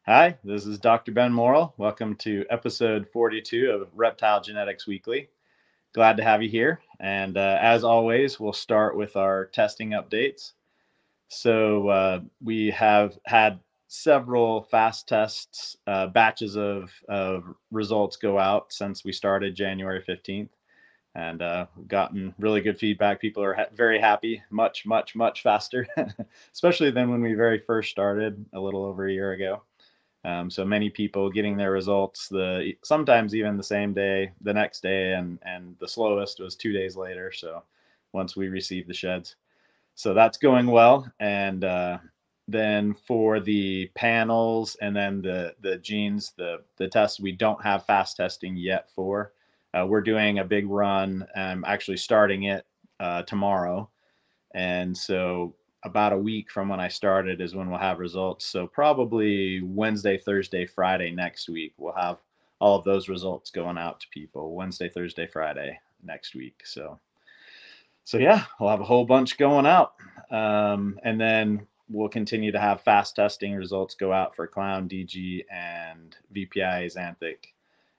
Hi, this is Dr. Ben Morrill. Welcome to episode 42 of Reptile Genetics Weekly. Glad to have you here. And as always, we'll start with our testing updates. So we have had several fast tests, batches of results go out since we started January 15th. And we've gotten really good feedback. People are very happy, much, much, much faster, especially than when we very first started a little over a year ago. So many people getting their results sometimes even the same day, the next day, and the slowest was 2 days later. So once we received the sheds, so that's going well. And then for the panels and then the genes, the tests we don't have fast testing yet for. We're doing a big run. I'm actually starting it tomorrow, and so about a week from when I started is when we'll have results. So probably Wednesday, Thursday, Friday next week, we'll have all of those results going out to people. Wednesday, Thursday, Friday next week. So yeah, we'll have a whole bunch going out. And then we'll continue to have fast testing results go out for Clown, DG, and VPI Xanthic.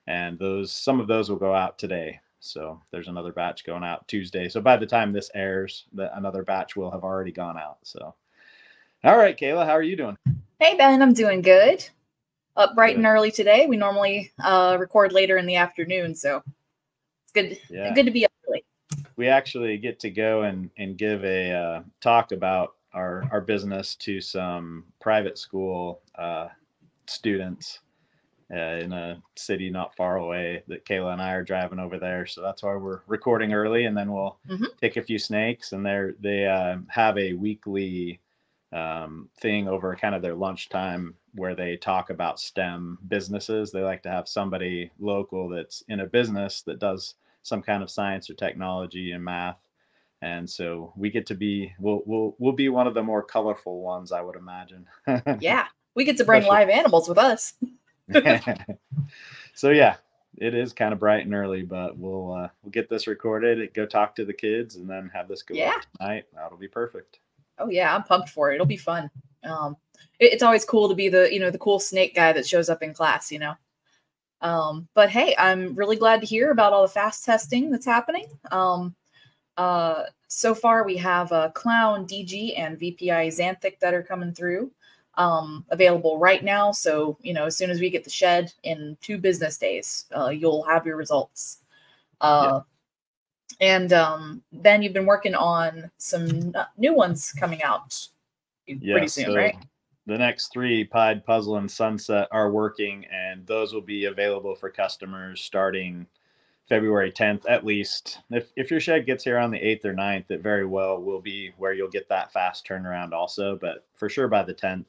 And some of those will go out today. So there's another batch going out Tuesday. So by the time this airs, another batch will have already gone out. So, all right, Kayla, how are you doing? Hey, Ben, I'm doing good. Up bright and early today. We normally record later in the afternoon, so it's good. Yeah. Good to be up early. We actually get to go and give a talk about our business to some private school students in a city not far away that Kayla and I are driving over there. So that's why we're recording early, and then we'll take a few snakes. And they have a weekly thing over kind of their lunchtime where they talk about STEM businesses. They like to have somebody local that's in a business that does some kind of science or technology and math. And so we get to we'll be one of the more colorful ones, I would imagine. Yeah, we get to bring live animals with us. So yeah, it is kind of bright and early, but we'll get this recorded, go talk to the kids, and then have this go up tonight. That'll be perfect. Oh yeah, I'm pumped for it. It'll be fun. It's always cool to be the cool snake guy that shows up in class, But hey, I'm really glad to hear about all the fast testing that's happening. So far we have Clown, DG, and VPI Xanthic that are coming through. Available right now. So, as soon as we get the shed in 2 business days, you'll have your results. And then you've been working on some new ones coming out pretty soon, right? The next 3, Pied, Puzzle, and Sunset, are working, and those will be available for customers starting February 10th, at least. If your shed gets here on the 8th or 9th, it very well will be where you'll get that fast turnaround also. But for sure by the 10th,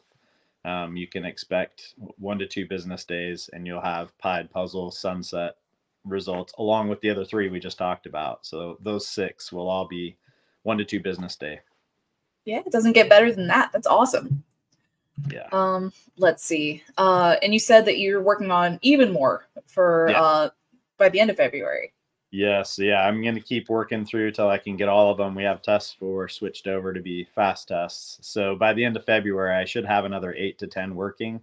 you can expect 1 to 2 business days, and you'll have Pied, Puzzle, Sunset results along with the other 3 we just talked about. So those 6 will all be 1 to 2 business day. Yeah, it doesn't get better than that. That's awesome. Yeah. Let's see. And you said that you're working on even more for by the end of February. Yes. Yeah. I'm going to keep working through till I can get all of them we have tests for switched over to be fast tests. So by the end of February, I should have another 8 to 10 working.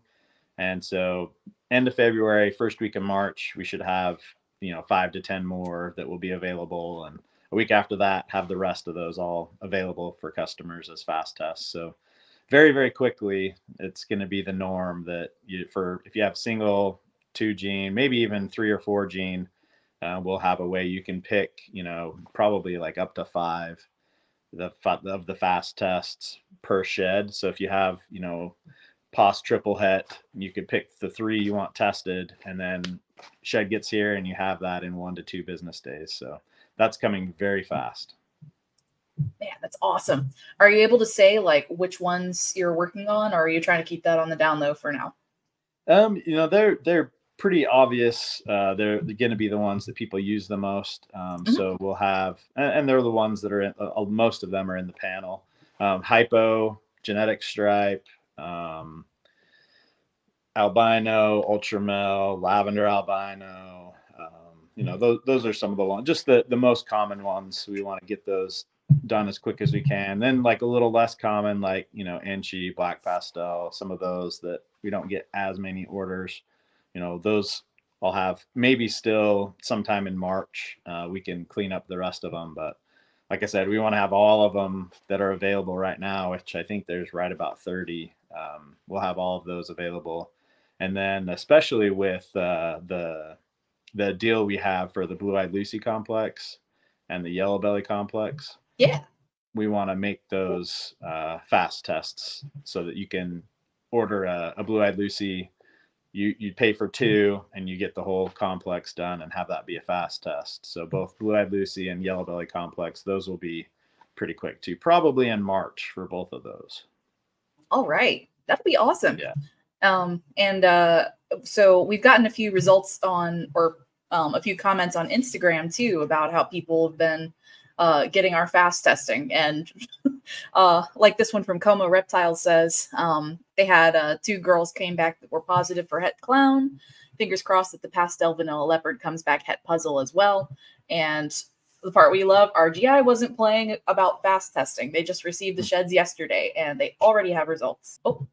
And so end of February, first week of March, we should have, 5 to 10 more that will be available. And a week after that, have the rest of those all available for customers as fast tests. So very, very quickly, it's going to be the norm that if you have single, 2 gene, maybe even 3 or 4 gene, we'll have a way you can pick, probably like up to 5 of the fast tests per shed. So if you have, POS triple het, you could pick the 3 you want tested, and then shed gets here and you have that in 1 to 2 business days. So that's coming very fast. Man, that's awesome. Are you able to say like which ones you're working on, or are you trying to keep that on the down low for now? They're pretty obvious. They're going to be the ones that people use the most. So we'll have, and they're the ones that are most of them are in the panel. Hypo, genetic stripe, albino, ultramel, lavender albino. Those are some of the ones, just the most common ones. We want to get those done as quick as we can. Then like a little less common, like, you know, Enchi, Black Pastel, some of those that we don't get as many orders, you know, those I'll have maybe still sometime in March. We can clean up the rest of them. But like I said, we want to have all of them that are available right now, which I think there's right about 30. We'll have all of those available. And then especially with the deal we have for the Blue-Eyed Lucy complex and the Yellow Belly complex. Yeah. We want to make those fast tests so that you can order a Blue-Eyed Lucy. You pay for 2 and you get the whole complex done and have that be a fast test. So both Blue-Eyed Lucy and Yellow Belly complex, those will be pretty quick too, probably in March for both of those. All right. That'd be awesome. Yeah. So we've gotten a few results on, or a few comments on Instagram too, about how people have been getting our fast testing. And like this one from Como Reptiles says, they had 2 girls came back that were positive for het clown. Fingers crossed that the pastel vanilla leopard comes back het puzzle as well. And the part we love, RGI wasn't playing about fast testing. They just received the sheds yesterday and they already have results. Oh,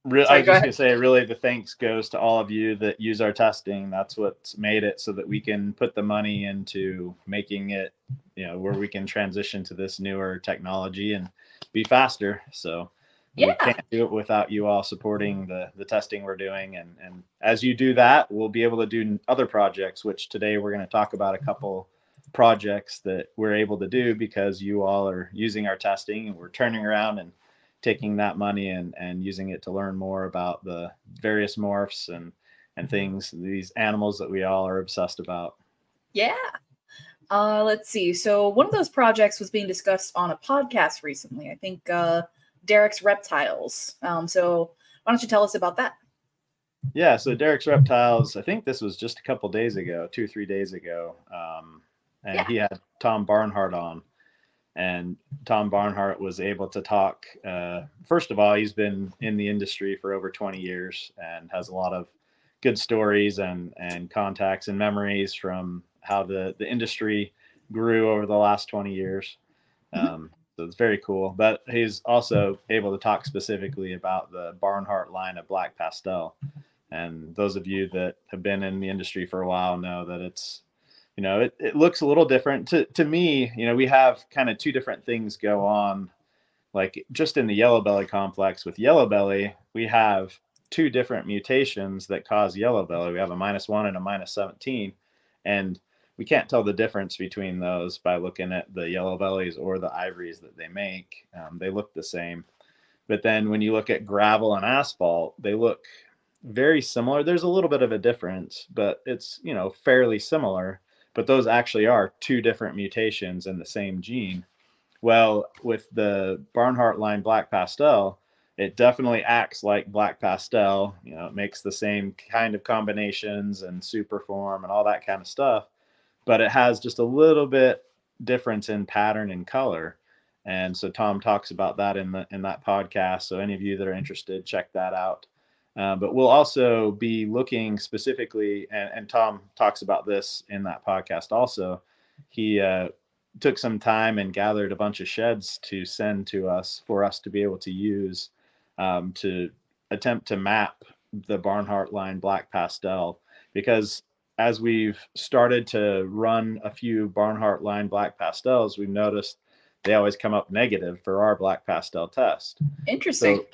I was just going to say, really, the thanks goes to all of you that use our testing. That's what's made it so that we can put the money into making it, you know, where we can transition to this newer technology and be faster. So we can't do it without you all supporting the testing we're doing. And as you do that, we'll be able to do other projects, which today we're going to talk about a couple projects that we're able to do because you all are using our testing, and we're turning around and taking that money and using it to learn more about the various morphs and things, these animals that we all are obsessed about. Yeah. Let's see. So one of those projects was being discussed on a podcast recently. I think Derek's Reptiles. So why don't you tell us about that? Yeah. So Derek's Reptiles, I think this was just a couple days ago, 2 or 3 days ago. And he had Tom Barnhart on. And Tom Barnhart was able to talk. First of all, he's been in the industry for over 20 years and has a lot of good stories and contacts and memories from how the industry grew over the last 20 years. So it's very cool. But he's also able to talk specifically about the Barnhart line of Black Pastel. And those of you that have been in the industry for a while know that it's, you know, it looks a little different to me. You know, we have kind of 2 different things go on, like just in the yellow belly complex. With yellow belly, we have 2 different mutations that cause yellow belly. We have a -1 and a -17, and we can't tell the difference between those by looking at the yellow bellies or the ivories that they make. They look the same. But then when you look at gravel and asphalt, they look very similar. There's a little bit of a difference, but it's, you know, fairly similar. But those actually are 2 different mutations in the same gene. Well, with the Barnhart line Black Pastel, it definitely acts like Black Pastel. You know, it makes the same kind of combinations and superform and all that kind of stuff, but it has just a little bit difference in pattern and color. And so Tom talks about that in that podcast. So any of you that are interested, check that out. But we'll also be looking specifically, and Tom talks about this in that podcast also. He took some time and gathered a bunch of sheds to send to us for us to be able to use to attempt to map the Barnhart line Black Pastel. Because as we've started to run a few Barnhart line Black Pastels, we've noticed they always come up negative for our Black Pastel test. Interesting. So,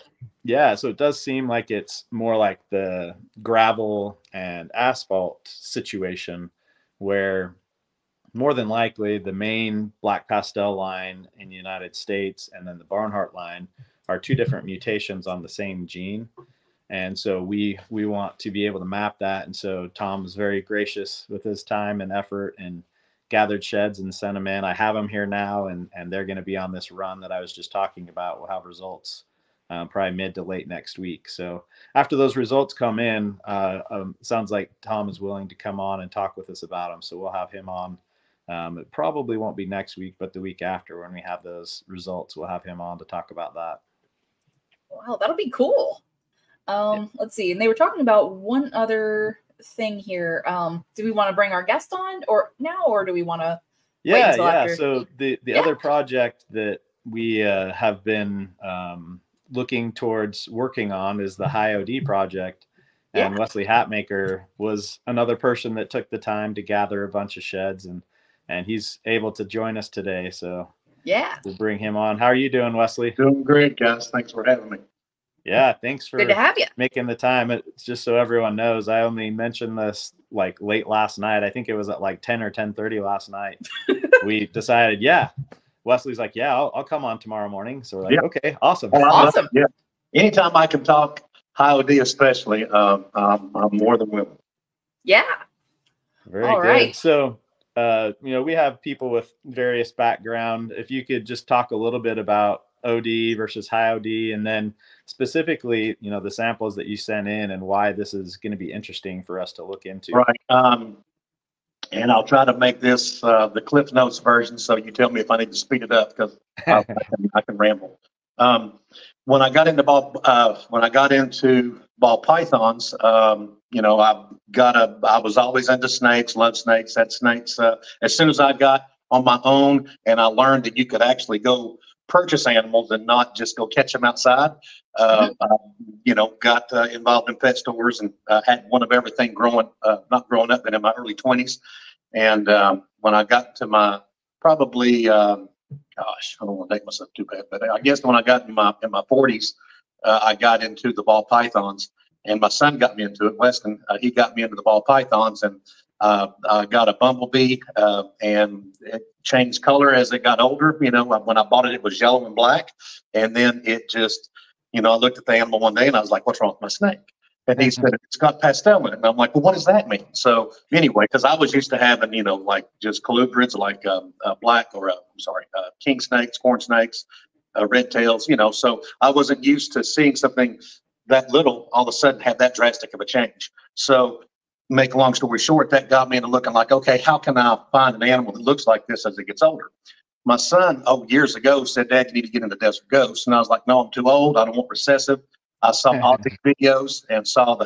yeah, so it does seem like it's more like the gravel and asphalt situation, where more than likely the main Black Pastel line in the United States and then the Barnhart line are 2 different mutations on the same gene. And so we want to be able to map that. And so Tom was very gracious with his time and effort and gathered sheds and sent them in. I have them here now, and they're going to be on this run that I was just talking about. We'll have results probably mid to late next week. So after those results come in, sounds like Tom is willing to come on and talk with us about them. So we'll have him on. It probably won't be next week, but the week after, when we have those results, we'll have him on to talk about that. Wow, that'll be cool. Let's see. And they were talking about one other thing here. Do we want to bring our guest on or do we want to Wait Yeah, until yeah. after. So the Yeah, other project that we have been looking towards working on is the High OD project. yeah, And Wesley Hatmaker was another person that took the time to gather a bunch of sheds, and he's able to join us today. So yeah. we'll bring him on. How are you doing, Wesley? Doing great, guys. Thanks for having me. Yeah, thanks Good to for have you. making the time. It's just so everyone knows, I only mentioned this like late last night. I think it was at like 10 or 10:30 last night. We decided, yeah. Wesley's like, yeah, I'll come on tomorrow morning. So we're like, Yeah. okay, awesome. Oh, Awesome. yeah. Anytime I can talk high OD, especially, I'm more than willing. Yeah. Very All good. right. So, we have people with various background. If you could just talk a little bit about OD versus high OD, and then specifically, the samples that you sent in and why this is going to be interesting for us to look into. Right. And I'll try to make this the Cliff Notes version, so you tell me if I need to speed it up, because I can ramble. When I got into ball pythons, I was always into snakes, loved snakes, had snakes. As soon as I got on my own and I learned that you could actually go purchase animals and not just go catch them outside, got involved in pet stores and had one of everything not growing up, but in my early 20s. And when I got to my probably, gosh, I don't want to make myself too bad, but I guess when I got in my 40s, I got into the ball pythons, and my son got me into it. Weston, he got me into the ball pythons, and I got a bumblebee, and it changed color as it got older. When I bought it, it was yellow and black, and then it just, I looked at the animal one day and I was like, "What's wrong with my snake?" And he said, "It's got pastel in it." And I'm like, "Well, what does that mean?" So anyway, because I was used to having, like just colubrids, like black or king snakes, corn snakes, red tails, so I wasn't used to seeing something that little all of a sudden have that drastic of a change. So make a long story short, that got me into looking like, okay, how can I find an animal that looks like this as it gets older? My son, years ago, said, "Dad, you need to get into desert ghosts." And I was like, "No, I'm too old. I don't want recessive." I saw all the videos and saw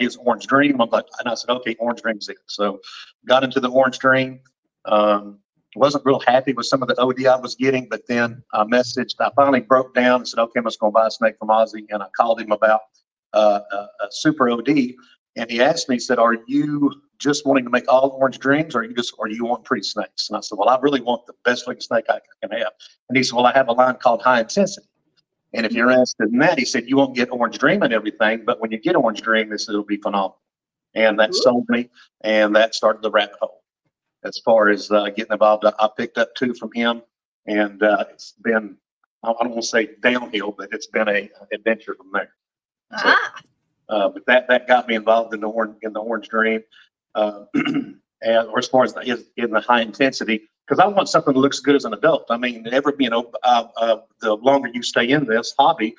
his Orange Dream. And I said, "Okay, Orange Dream's it." So got into the Orange Dream. Wasn't real happy with some of the OD I was getting, but then I finally broke down and said, "Okay, I'm just going to buy a snake from Ozzy." And I called him about a super OD. And he asked me, he said, "Are you just wanting to make all Orange Dreams, or do you want pretty snakes?" And I said, "Well, I really want the best looking snake I can have." And he said, "Well, I have a line called High Intensity. And if you're interested in that," he said, "you won't get Orange Dream and everything, but when you get Orange Dream, it'll be phenomenal." And that sold me, and that started the rabbit hole. As far as getting involved, I picked up 2 from him, and it's been, I don't want to say downhill, but it's been an adventure from there. So, but that got me involved in the Orange Dream, and or as far as in the High Intensity, because I want something that looks good as an adult. I mean, the longer you stay in this hobby,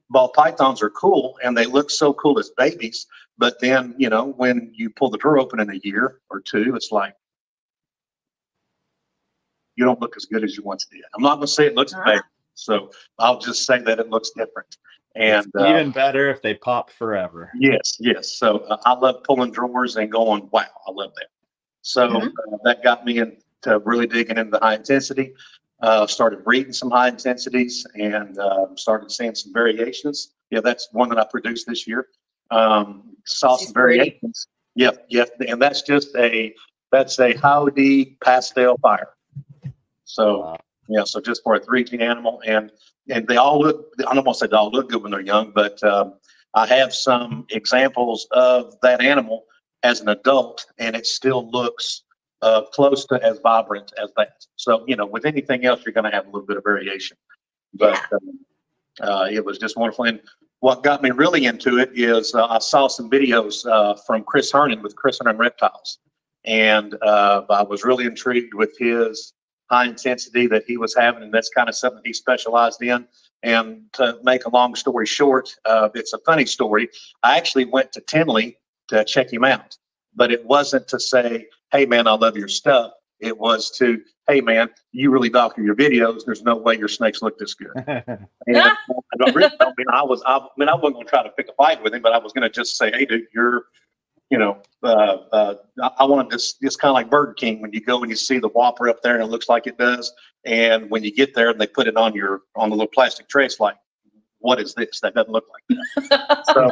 ball pythons are cool and they look so cool as babies. But then, when you pull the drawer open in a year or 2, it's like, you don't look as good as you once did. I'm not going to say it looks bad, so I'll just say that it looks different. And it's even better if they pop forever. Yes. So I love pulling drawers and going, "Wow, I love that." So that got me into really digging into the High Intensity. Started breeding some High Intensities and started seeing some variations. Yeah, that's one that I produced this year. Saw some variations. Yeah, and that's a High OD pastel fire. So so just for a 3G animal, and they all look, I don't want to say they all look good when they're young, but I have some examples of that animal as an adult, and it still looks close to as vibrant as that. So, with anything else, you're going to have a little bit of variation. But it was just wonderful. And what got me really into it is I saw some videos from Chris Hernan with Chris Hernan Reptiles. And I was really intrigued with his High Intensity that he was having, and that's kind of something he specialized in. And to make a long story short, it's a funny story. I actually went to Tinley to check him out, but it wasn't to say, "Hey man, I love your stuff." It was to, "Hey man, you really doctor your videos. There's no way your snakes look this good." And I wasn't going to try to pick a fight with him, but I was going to just say, "Hey dude, I wanted this. It's kind of like Burger King when you go and you see the Whopper up there and it looks like it does, and when you get there and they put it on the little plastic tray, it's like, what is this? That doesn't look like that. So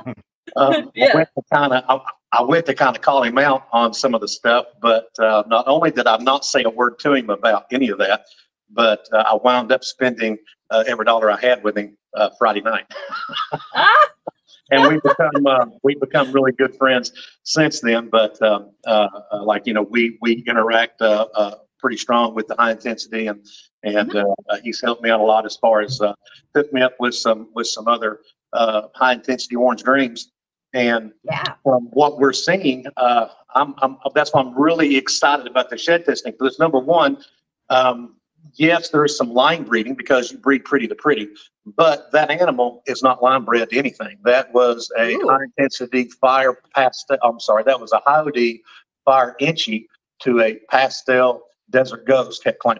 Yeah. I went to kind of call him out on some of the stuff, but not only did I not say a word to him about any of that, but I wound up spending every dollar I had with him Friday night. And we've become really good friends since then. But we interact pretty strong with the high intensity, and he's helped me out a lot as far as hooked me up with some other high intensity orange dreams. And from what we're seeing, that's why I'm really excited about the shed testing. Because number one, yes, there is some line breeding because you breed pretty to pretty, but that animal is not line bred to anything. That was a high intensity fire pastel. I'm sorry, that was a high OD fire inchy to a pastel desert ghost het clown.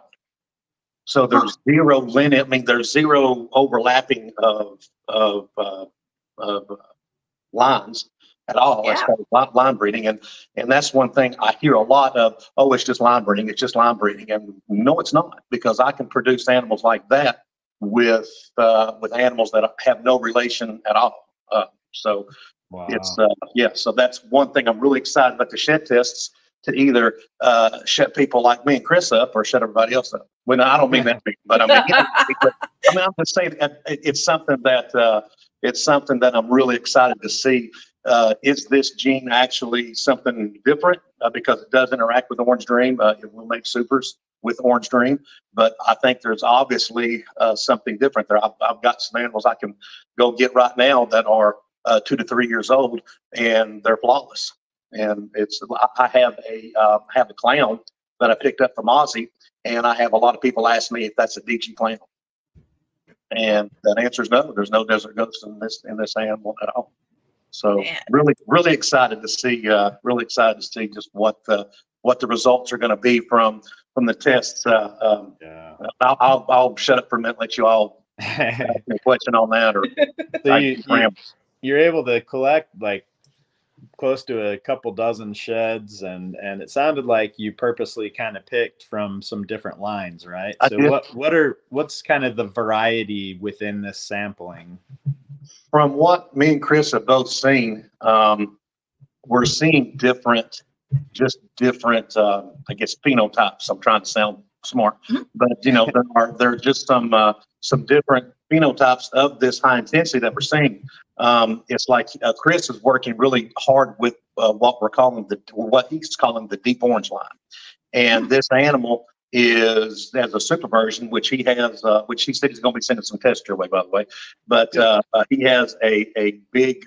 So there's zero lineage. I mean, there's zero overlapping of lines at all as far as line breeding. And that's one thing I hear a lot of, oh, it's just line breeding. It's just line breeding. And no, it's not, because I can produce animals like that with animals that have no relation at all. So that's one thing I'm really excited about the shed tests, to either shut people like me and Chris up or shut everybody else up. Well, I don't mean that, but I mean, I'm just saying it's something that I'm really excited to see. Is this gene actually something different? Because it does interact with Orange Dream. It will make supers with Orange Dream, but I think there's obviously something different there. I've got some animals I can go get right now that are 2 to 3 years old, and they're flawless. And I have a clown that I picked up from Aussie, and I have a lot of people ask me if that's a DG clown. And that answer is no. There's no desert ghost in this animal at all. So really excited to see just what the results are going to be from the tests. I'll shut up for a minute, let you all ask me a question on that. Or so you're able to collect like close to a couple dozen sheds, and it sounded like you purposely kind of picked from some different lines, right? So what's kind of the variety within this sampling? From what me and Chris have both seen, we're seeing different, I guess, phenotypes. I'm trying to sound smart, but there are just some different phenotypes of this high intensity that we're seeing. It's like Chris is working really hard with what he's calling the deep orange line, and this animal has a super version, which he said he's going to be sending some tests your way, by the way. But he has a very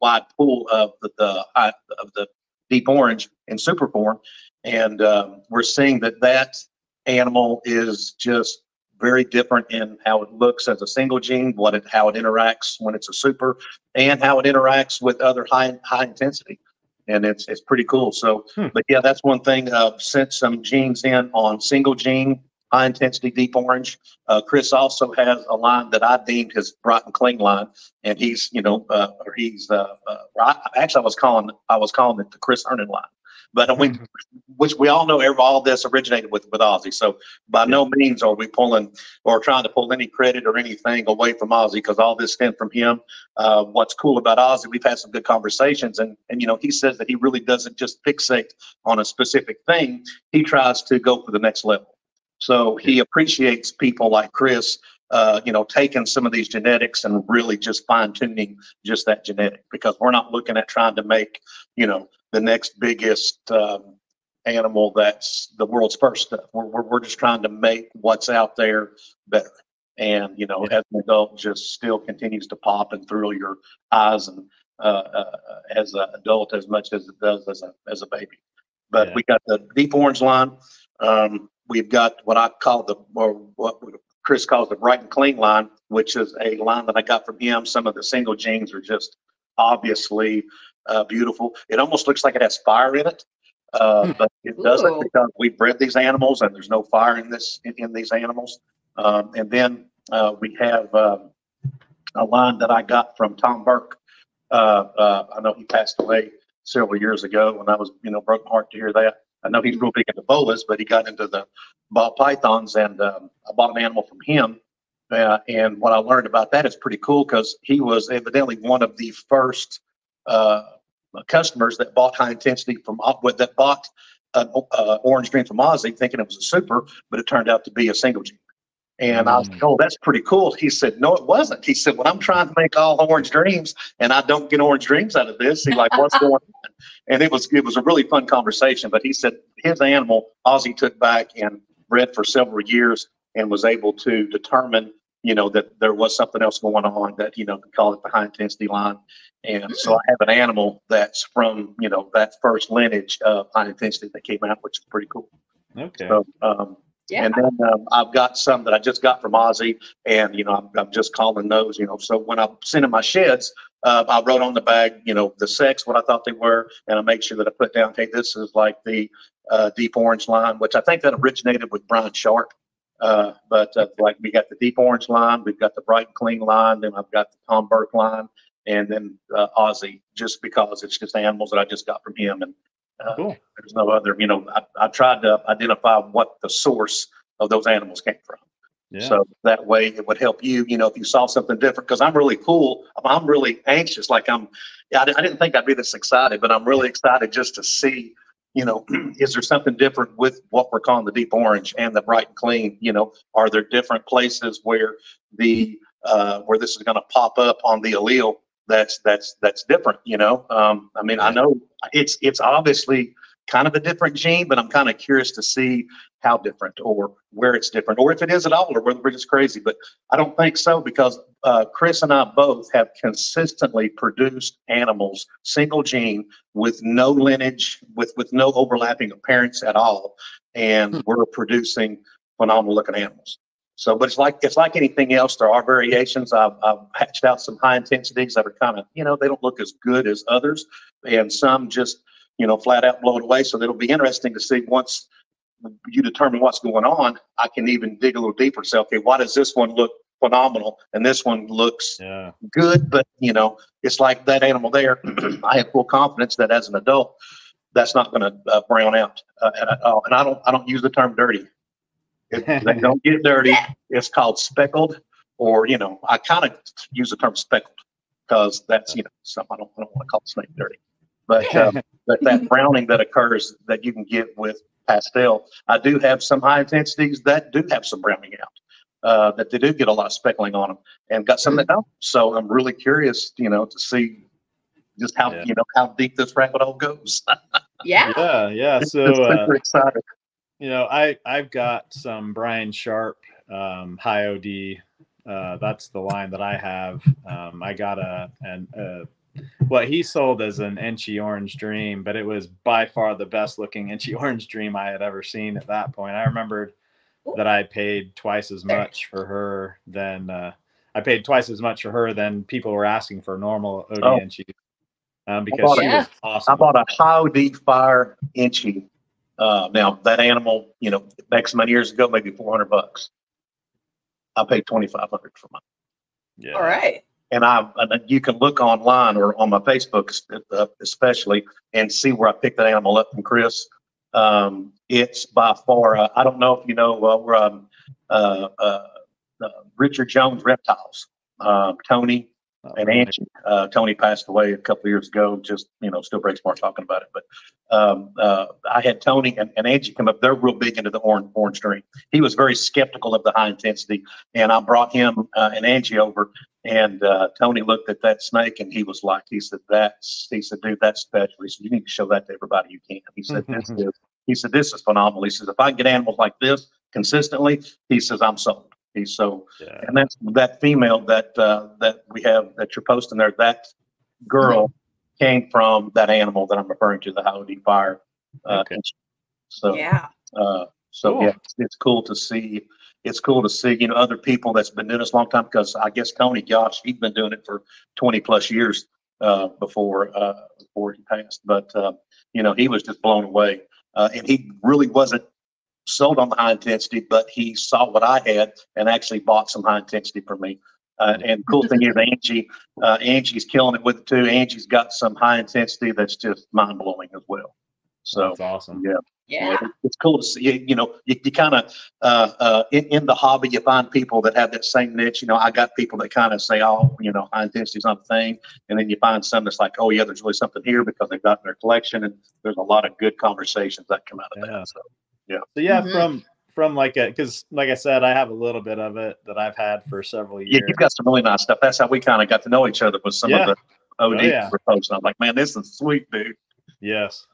wide pool of the deep orange in super form, and we're seeing that animal is just very different in how it looks as a single gene, how it interacts when it's a super, and how it interacts with other high intensity. And it's pretty cool. So, but yeah, that's one thing. Sent some genes in on single gene, high intensity, deep orange. Chris also has a line that I deemed his bright and clean line, and actually I was calling it the Chris Hernan line. But which we all know, all this originated with Ozzy. So by no means are we pulling or trying to pull any credit or anything away from Ozzy, because all this stemmed from him. What's cool about Ozzy, we've had some good conversations, and he says that he really doesn't just fixate on a specific thing. He tries to go for the next level. So he appreciates people like Chris, taking some of these genetics and really just fine tuning just that genetic, because we're not looking at trying to make, the next biggest animal that's the world's first stuff. We're just trying to make what's out there better. And, as an adult, just still continues to pop and thrill your eyes, and as an adult as much as it does as a baby. But we got the deep orange line. We've got what I call what Chris calls the bright and clean line, which is a line that I got from him. Some of the single genes are just obviously beautiful. It almost looks like it has fire in it, but it doesn't, because we bred these animals and there's no fire in these animals. And then we have a line that I got from Tom Burke, I know he passed away several years ago, and I was, broke my heart to hear that. I know he's real big into boas, but he got into the ball pythons, and I bought an animal from him. And what I learned about that is pretty cool, because he was evidently one of the first customers that bought high intensity that bought Orange Dream from Ozzy, thinking it was a super, but it turned out to be a single gene. And I was like, oh, that's pretty cool. He said, no, it wasn't. He said, when I'm trying to make all Orange Dreams and I don't get Orange Dreams out of this, he's like, what's going on? And it was a really fun conversation. But he said his animal, Ozzy took back and bred for several years and was able to determine, that there was something else going on that, could call it the high intensity line. And so I have an animal that's from, that first lineage of high intensity that came out, which is pretty cool. Okay. So, and then I've got some that I just got from Ozzy, and I'm just calling those. So when I sent in my sheds, I wrote on the bag, the sex, what I thought they were, and I made sure that I put down, hey, this is like the deep orange line, which I think that originated with Brian Sharp. But like we got the deep orange line, we've got the bright and clean line, then I've got the Tom Burke line, and then Ozzy, just because it's just animals that I just got from him. And cool. There's no other, I tried to identify what the source of those animals came from. Yeah. So that way it would help you, if you saw something different, because I'm really cool. I'm really anxious. Like I didn't think I'd be this excited, but I'm really excited just to see, is there something different with what we're calling the deep orange and the bright and clean? Are there different places where where this is going to pop up on the allele that's different? I know it's obviously kind of a different gene, but I'm kind of curious to see how different, or where it's different, or if it is at all, or whether we're just crazy. But I don't think so, because Chris and I both have consistently produced animals, single gene, with no lineage, with no overlapping of parents at all, and we're producing phenomenal looking animals. So, but it's like anything else. There are variations. I've hatched out some high intensities that are kind of, they don't look as good as others, and some just, flat out blow it away. So it'll be interesting to see, once you determine what's going on, I can even dig a little deeper and say, okay, why does this one look phenomenal and this one looks good? But, it's like that animal there. I have full confidence that as an adult, that's not going to brown out at all. And I don't use the term dirty. They don't get dirty. It's called speckled, or, I kind of use the term speckled, because that's, something I don't want to call the snake dirty. But but that browning that occurs that you can get with Pastel, I do have some high intensities that do have some browning out, that they do get a lot of speckling on them, and got some that don't. So I'm really curious, to see just how how deep this rabbit hole goes. Yeah. So super excited. I've got some Brian Sharp high OD. That's the line that I have. I got what he sold as an Inchy Orange Dream, but it was by far the best looking Inchy Orange Dream I had ever seen at that point. I remembered that I paid twice as much for her than people were asking for normal OD Inchy, because she was awesome. I bought a high OD Fire Inchy. Now that animal, back some years ago, maybe $400. I paid $2,500 for mine. Yeah. All right. And you can look online or on my Facebook, especially, and see where I picked that animal up from Chris. It's by far, I don't know if you know, Richard Jones Reptiles, Tony and Angie. Tony passed away a couple of years ago. Just, still breaks my heart talking about it. But I had Tony and Angie come up. They're real big into the orange dream. He was very skeptical of the high intensity, and I brought him and Angie over. And Tony looked at that snake, and he was like, he said, dude, that's special. He said, you need to show that to everybody you can. He said, this is phenomenal. He says, if I can get animals like this consistently, he says, I'm sold. And that's that female that we have that you're posting there. That girl came from that animal that I'm referring to, the high OD Fire. Cool. It's cool to see. It's cool to see, other people that's been doing this a long time, because I guess Tony, gosh, he's been doing it for 20 plus years before he passed. But, he was just blown away. And he really wasn't sold on the high intensity, but he saw what I had and actually bought some high intensity from me. And cool thing is Angie's killing it with it too. Angie's got some high intensity that's just mind blowing as well. So that's awesome. Yeah. It's cool to see. You kind of in the hobby, you find people that have that same niche. I got people that kind of say, oh, high intensity is not a thing, and then you find some that's like, oh yeah, there's really something here because they've got in their collection, and there's a lot of good conversations that come out of that. So from because like I said, I have a little bit of it that I've had for several years. Yeah, you've got some really nice stuff. That's how we kind of got to know each other with some of the OD posts. I'm like, man, this is sweet, dude. Yes.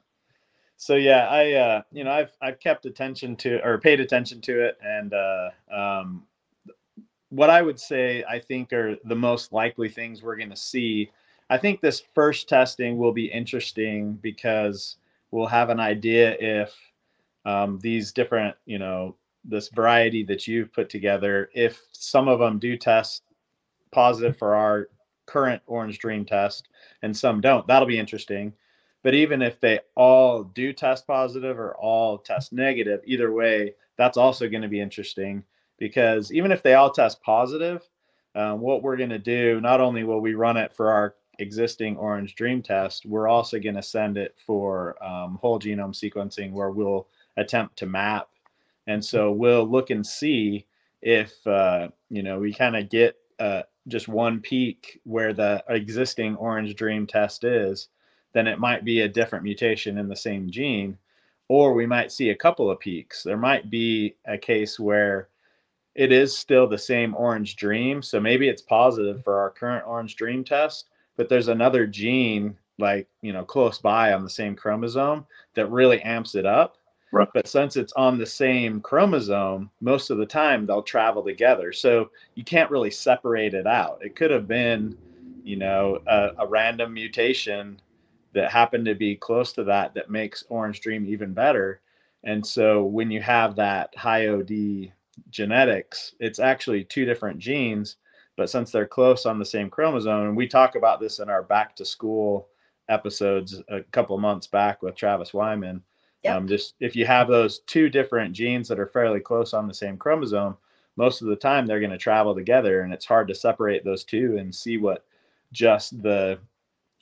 So I've kept attention to or paid attention to it, and what I would say I think are the most likely things we're going to see. I think this first testing will be interesting because we'll have an idea if these different, this variety that you've put together, if some of them do test positive for our current Orange Dream test and some don't, that'll be interesting. But even if they all do test positive or all test negative, either way, that's also going to be interesting, because even if they all test positive, what we're going to do, not only will we run it for our existing Orange Dream test, we're also going to send it for whole genome sequencing, where we'll attempt to map. And so we'll look and see if, we kind of get just one peak where the existing Orange Dream test is, then it might be a different mutation in the same gene, or we might see a couple of peaks. There might be a case where it is still the same Orange Dream. So maybe it's positive for our current Orange Dream test, but there's another gene close by on the same chromosome that really amps it up. Right. But since it's on the same chromosome, most of the time they'll travel together. So you can't really separate it out. It could have been, a random mutation that happened to be close to that makes Orange Dream even better. And so when you have that high OD genetics, it's actually two different genes, but since they're close on the same chromosome, and we talk about this in our back to school episodes a couple of months back with Travis Wyman. Just if you have those two different genes that are fairly close on the same chromosome, most of the time they're going to travel together, and it's hard to separate those two and see what just the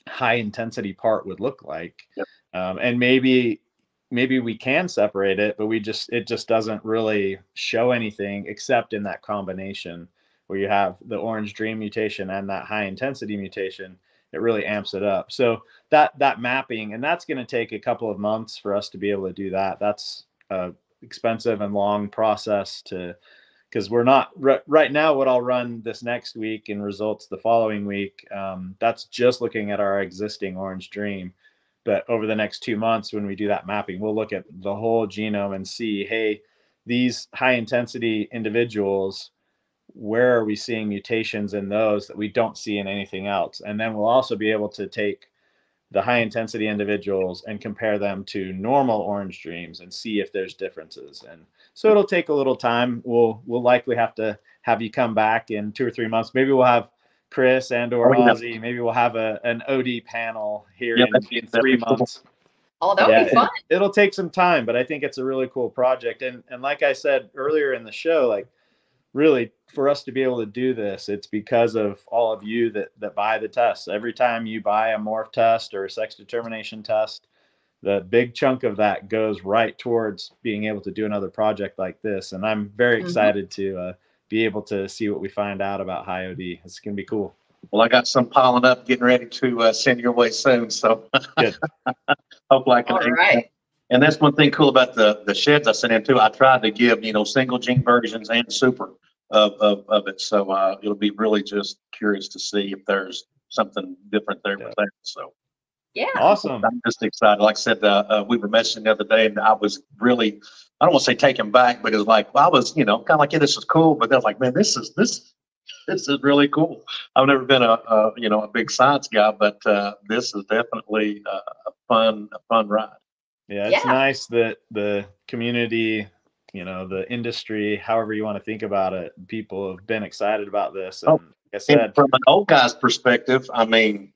high intensity part would look like. And maybe we can separate it, but it just doesn't really show anything except in that combination where you have the Orange Dream mutation and that high intensity mutation. It really amps it up. So that mapping, and that's going to take a couple of months for us to be able to do that. That's a expensive and long process because we're not right now. What I'll run this next week and results the following week, that's just looking at our existing Orange Dream. But over the next 2 months, when we do that mapping, we'll look at the whole genome and see, hey, these high intensity individuals, where are we seeing mutations in those that we don't see in anything else? And then we'll also be able to take the high intensity individuals and compare them to normal Orange Dreams and see if there's differences. And so it'll take a little time. We'll likely have to have you come back in 2 or 3 months. Maybe we'll have Chris and or Ozzy. Maybe we'll have an OD panel here in 3 months. Oh, that would be fun. It'll take some time, but I think it's a really cool project. And like I said earlier in the show, like, really, for us to be able to do this, it's because of all of you that buy the tests. Every time you buy a morph test or a sex determination test, the big chunk of that goes right towards being able to do another project like this. And I'm very excited to be able to see what we find out about high OD. It's going to be cool. Well, I got some piling up, getting ready to send your way soon. So good. Hopefully I can. All right. And that's one thing cool about the sheds I sent in too. I tried to give, single gene versions and super of it. So it'll be really just curious to see if there's something different there with that. So yeah, awesome. I'm just excited. Like I said, we were messaging the other day, and I was really, I don't want to say taken back, but it was like, well, I was, kind of like, yeah, this is cool. But they're like, man, this is really cool. I've never been a big science guy, but this is definitely a fun ride. Yeah, it's nice that the community, the industry, however you want to think about it, people have been excited about this. And like I said, from an old guy's perspective, I mean,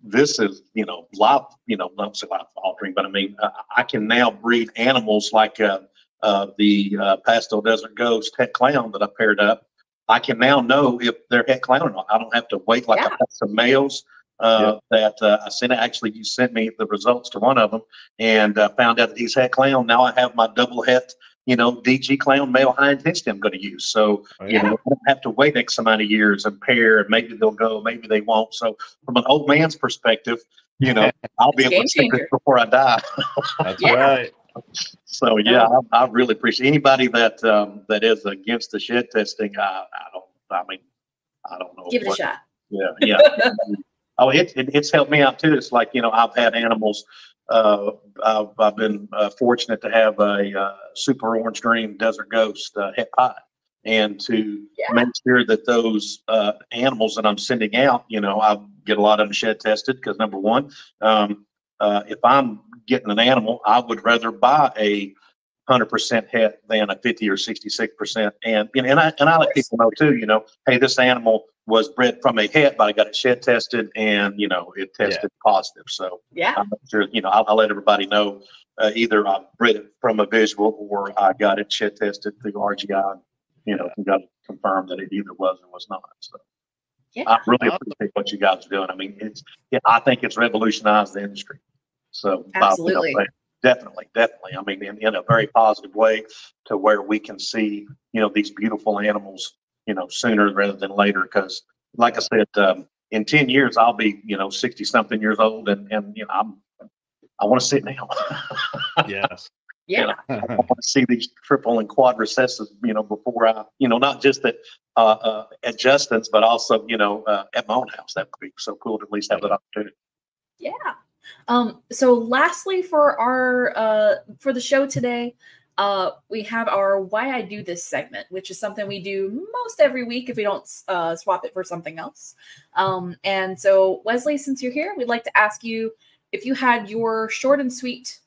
this is, life, not so life altering, but I mean, I can now breed animals like the Pastel Desert Ghost Het Clown that I paired up. I can now know if they're het clown or not. I don't have to wait. Like, I've got some males that I sent. Actually, you sent me the results to one of them, and found out that he's het clown. Now I have my double het, DG clown male high intensity I'm going to use. So, I don't have to wait X amount of years and pair, and maybe they'll go, maybe they won't. So from an old man's perspective, I'll be able to see this before I die. That's right. So I really appreciate anybody that that is against the shed testing. I don't know. Give it a shot. Yeah. Oh, it's helped me out too. It's like, I've had animals. I've been fortunate to have a super orange dream desert ghost het pie, and to make sure that those animals that I'm sending out, I get a lot of them shed tested, because number one, if I'm getting an animal, I would rather buy a 100% het than a 50 or 66%. And I let people know too, hey, this animal was bred from a het, but I got it shed tested, and it tested positive. So I'm sure, I'll let everybody know, either I bred it from a visual, or I got it shed tested through RGI. And, got to confirm that it either was or was not. So I really appreciate what you guys are doing. I mean, I think it's revolutionized the industry. So absolutely. Definitely. I mean, in a very positive way, to where we can see, these beautiful animals, sooner rather than later. Because, like I said, in 10 years, I'll be, 60 something years old, and I want to see it now. Yes. Yeah. I want to see these triple and quad recessives, before I, not just at Justin's, but also, at my own house. That would be so cool to at least have that opportunity. Yeah. So lastly, for our for the show today, we have our Why I Do This segment, which is something we do most every week if we don't swap it for something else. And so, Wesley, since you're here, we'd like to ask you if you had your short and sweet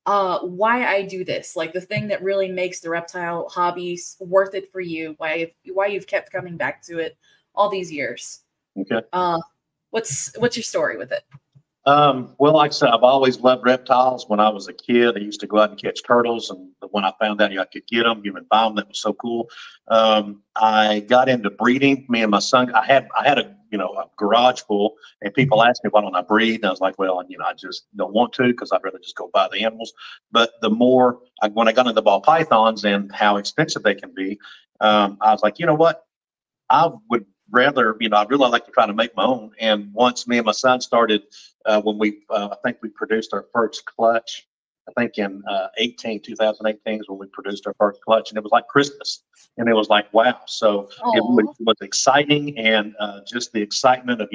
why I do this, like the thing that really makes the reptile hobby worth it for you, why you've kept coming back to it all these years. Okay. What's your story with it? Well, like I said, I've always loved reptiles. When I was a kid, I used to go out and catch turtles, and when I found out I could get them, you would buy them. That was so cool. I got into breeding. Me and my son, I had a garage full, and people asked me, why don't I breed? And I was like, well, I just don't want to, because I'd rather just go buy the animals. But the more when I got into ball pythons and how expensive they can be, I was like, you know what, I would rather, I'd really like to try to make my own. And once me and my son started, when I think we produced our first clutch, I think in 2018 is when we produced our first clutch, and it was like Christmas, and it was like, wow. So it was exciting, and just the excitement of,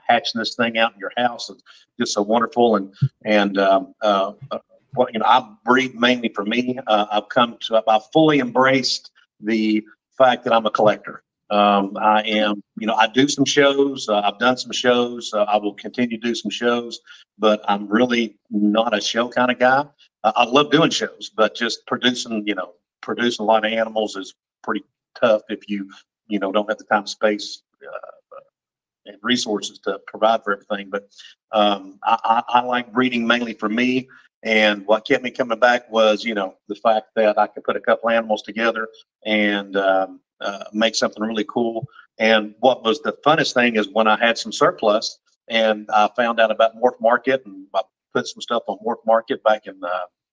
hatching this thing out in your house is just so wonderful. And I breed mainly for me. I've fully embraced the fact that I'm a collector. I am, I do some shows. I've done some shows. I will continue to do some shows, but I'm really not a show kind of guy. I love doing shows, but just producing a lot of animals is pretty tough if you don't have the time, space, and resources to provide for everything. But I like breeding mainly for me. And what kept me coming back was, the fact that I could put a couple animals together and make something really cool. And what was the funnest thing is when I had some surplus and I found out about Morph Market, and I put some stuff on Morph Market back in,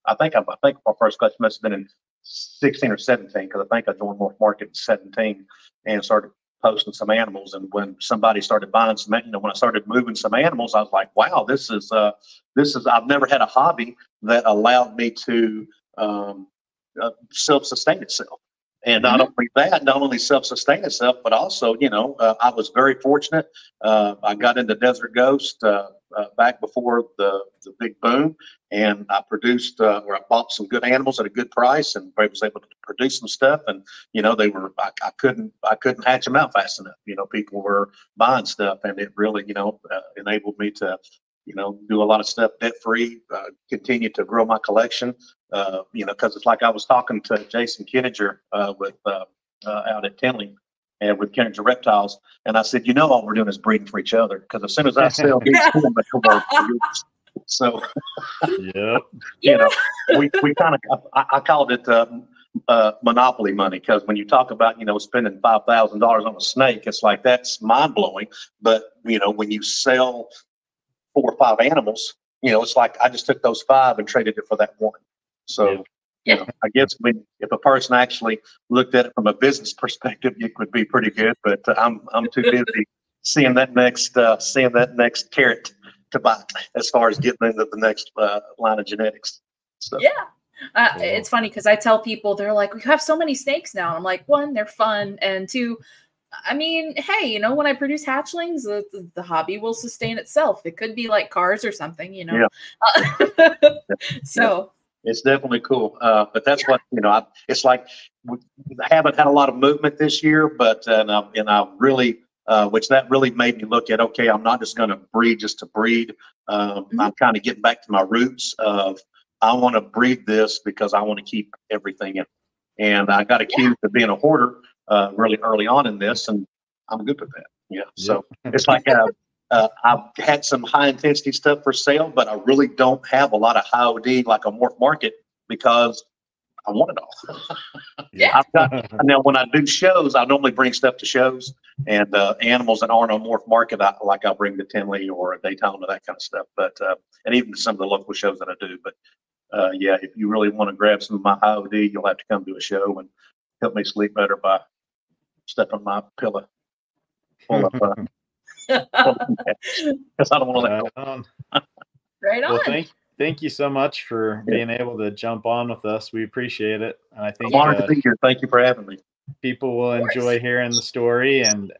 I think my first clutch must have been in 16 or 17, because I think I joined Morph Market in 17 and started posting some animals. And when somebody started buying some, when I started moving some animals, I was like, wow, this is, I've never had a hobby that allowed me to self-sustain itself. And not only self-sustain itself, but also, I was very fortunate. I got into Desert Ghost back before the big boom, and I produced, or I bought some good animals at a good price, and I was able to produce some stuff. And they were, I couldn't hatch them out fast enough. People were buying stuff, and it really, enabled me to, do a lot of stuff debt-free, continue to grow my collection. Because it's like I was talking to Jason Kenninger with out at Tinley, and with Kenninger Reptiles, and I said, all we're doing is breeding for each other. Because as soon as I sell these, so yep. we kind of, I called it monopoly money, because when you talk about, spending $5,000 on a snake, it's like, that's mind blowing. But, when you sell 4 or 5 animals, it's like, I just took those 5 and traded it for that one. So, I guess if a person actually looked at it from a business perspective, it would be pretty good. But I'm too busy seeing that next carrot to buy as far as getting into the next line of genetics. So. Yeah. It's funny because I tell people, they're like, we have so many snakes now. And I'm like, 1, they're fun. And 2, I mean, hey, when I produce hatchlings, the hobby will sustain itself. It could be like cars or something, Yeah. So. It's definitely cool. But that's what, it's like, we haven't had a lot of movement this year, but, and I really, which that really made me look at, okay, I'm not just going to breed just to breed. I'm kind of getting back to my roots of, I want to breed this because I want to keep everything in. And I got accused of being a hoarder really early on in this, and I'm good with that. Yeah. So it's like I've had some high intensity stuff for sale, but I really don't have a lot of high OD like a morph market because I want it all. Yeah. Now when I do shows, I normally bring stuff to shows, and animals that aren't on morph market, I'll bring the Tinley or a Daytona, that kind of stuff. But and even some of the local shows that I do. But yeah, if you really want to grab some of my high OD, you'll have to come to a show and help me sleep better by stepping on my pillow. Because I don't want to let go. Right on. Well, thank you so much for being able to jump on with us. We appreciate it. And I think I'm honored to be here. Thank you for having me. People will enjoy hearing the story, and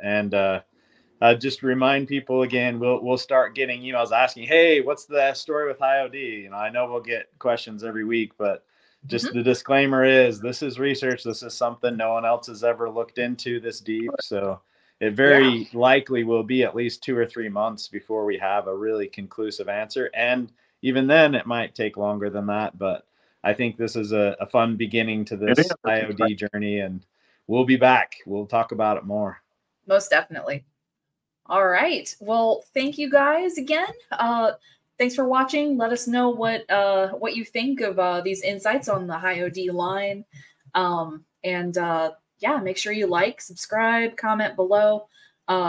just remind people again, we'll start getting emails asking, hey, what's the story with IOD? I know we'll get questions every week, but just the disclaimer is, this is research. This is something no one else has ever looked into this deep. So it very likely will be at least 2 or 3 months before we have a really conclusive answer. And even then it might take longer than that, but I think this is a fun beginning to this IOD journey, and we'll be back. We'll talk about it more. Most definitely. All right. Well, thank you guys again. Thanks for watching. Let us know what you think of these insights on the high OD line. Yeah, make sure you like, subscribe, comment below,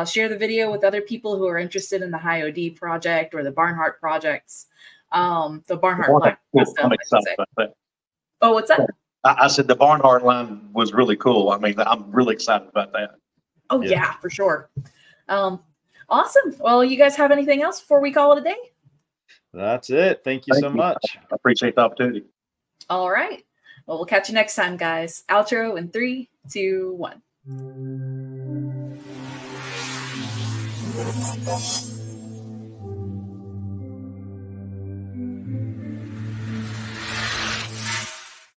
share the video with other people who are interested in the high OD project or the Barnhart projects. The Barnhart line. I'm excited about that. Oh, what's that? I said the Barnhart line was really cool. I mean, I'm really excited about that. Oh yeah, for sure. Awesome. Well, you guys have anything else before we call it a day? That's it. Thank you so much. I appreciate the opportunity. All right. Well, we'll catch you next time, guys. Outro in 3, 2, 1.